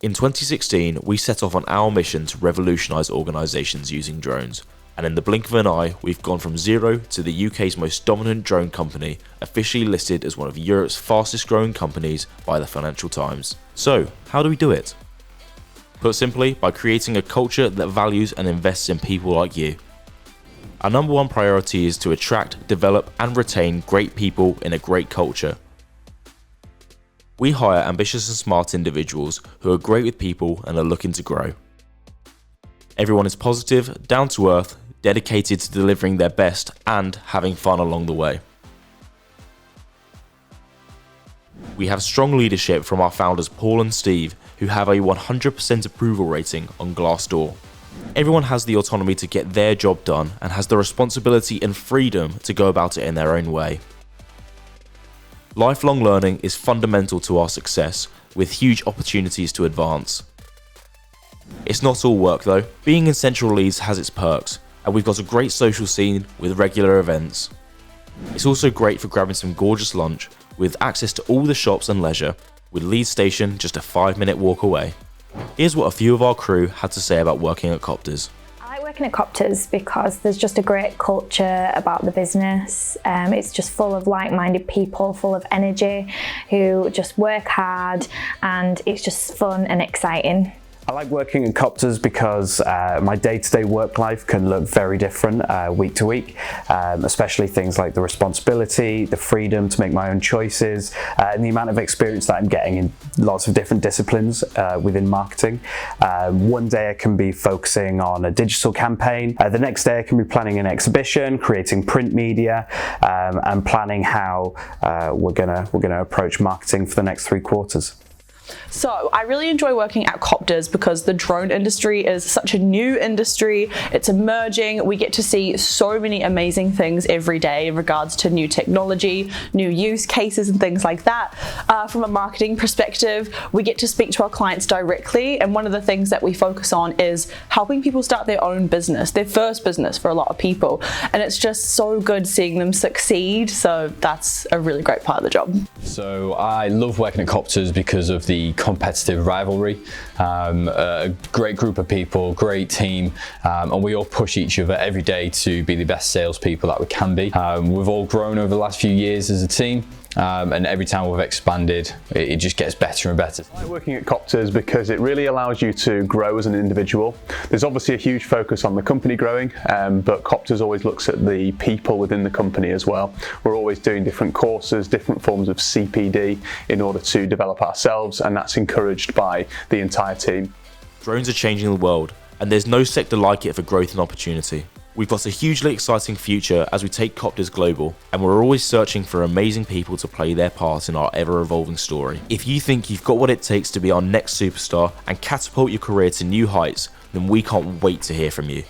In 2016, we set off on our mission to revolutionise organisations using drones, and in the blink of an eye, we've gone from zero to the UK's most dominant drone company, officially listed as one of Europe's fastest growing companies by the Financial Times. So, how do we do it? Put simply, by creating a culture that values and invests in people like you. Our number one priority is to attract, develop and retain great people in a great culture. We hire ambitious and smart individuals who are great with people and are looking to grow. Everyone is positive, down to earth, dedicated to delivering their best and having fun along the way. We have strong leadership from our founders Paul and Steve, who have a 100% approval rating on Glassdoor. Everyone has the autonomy to get their job done and has the responsibility and freedom to go about it in their own way. Lifelong learning is fundamental to our success, with huge opportunities to advance. It's not all work though. Being in Central Leeds has its perks, and we've got a great social scene with regular events. It's also great for grabbing some gorgeous lunch, with access to all the shops and leisure, with Leeds Station just a 5-minute walk away. Here's what a few of our crew had to say about working at Coptrz. Working at Coptrz because there's just a great culture about the business. It's just full of like-minded people, full of energy, who just work hard, and it's just fun and exciting. I like working at Coptrz because my day-to-day work life can look very different week to week, especially things like the responsibility, the freedom to make my own choices, and the amount of experience that I'm getting in lots of different disciplines within marketing. One day I can be focusing on a digital campaign, the next day I can be planning an exhibition, creating print media, and planning how we're gonna approach marketing for the next 3 quarters. So I really enjoy working at Coptrz because the drone industry is such a new industry. It's emerging. We get to see so many amazing things every day in regards to new technology, new use cases and things like that. From a marketing perspective, we get to speak to our clients directly, and one of the things that we focus on is helping people start their own business, their first business for a lot of people, and it's just so good seeing them succeed. So that's a really great part of the job. So I love working at Coptrz because of the competitive rivalry, a great group of people, great team, and we all push each other every day to be the best salespeople that we can be. We've all grown over the last few years as a team, and every time we've expanded, it just gets better and better. I like working at Coptrz because it really allows you to grow as an individual. There's obviously a huge focus on the company growing, but Coptrz always looks at the people within the company as well. We're always doing different courses, different forms of CPD in order to develop ourselves, and that's encouraged by the entire team. Drones are changing the world, and there's no sector like it for growth and opportunity. We've got a hugely exciting future as we take Coptrz global, and we're always searching for amazing people to play their part in our ever-evolving story. If you think you've got what it takes to be our next superstar and catapult your career to new heights, then we can't wait to hear from you.